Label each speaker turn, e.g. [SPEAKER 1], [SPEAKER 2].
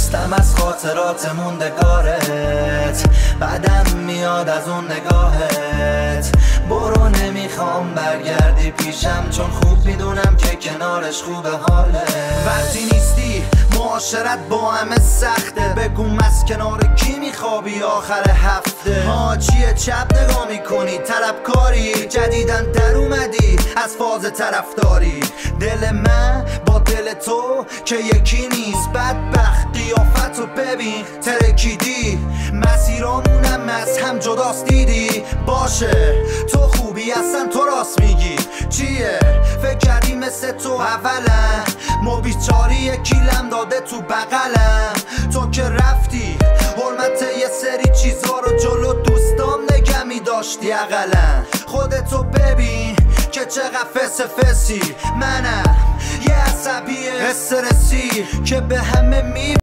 [SPEAKER 1] خستم از خاطرات موندگارت، بعدم میاد از اون نگاهت. برو نمیخوام برگردی پیشم، چون خوب میدونم که کنارش خوبه حالت. وقتی نیستی معاشرت با همه سخته، بگو از کنار کی میخوابی آخر هفته. چیه چپ نگاه میکنی طلبکاری، جدیدن در اومدی از فاز طرفداری. دل من با دل تو که یکی نیست، بدبخت قیافتو ببین ترکیدی. مسیرامونم از هم جداست دیدی، باشه تو خوبی اصلا تو راست میگی. چیه فکر کردی مثل تو اولا، موبیچاری یکیلم داده تو بغلم. تو که رفتی حرمت یه سری چیزا رو جلو دوستام نگه میداشتی اقلا. خودتو ببین که چقدر فسی، منم یه عصبی استرسی که به همه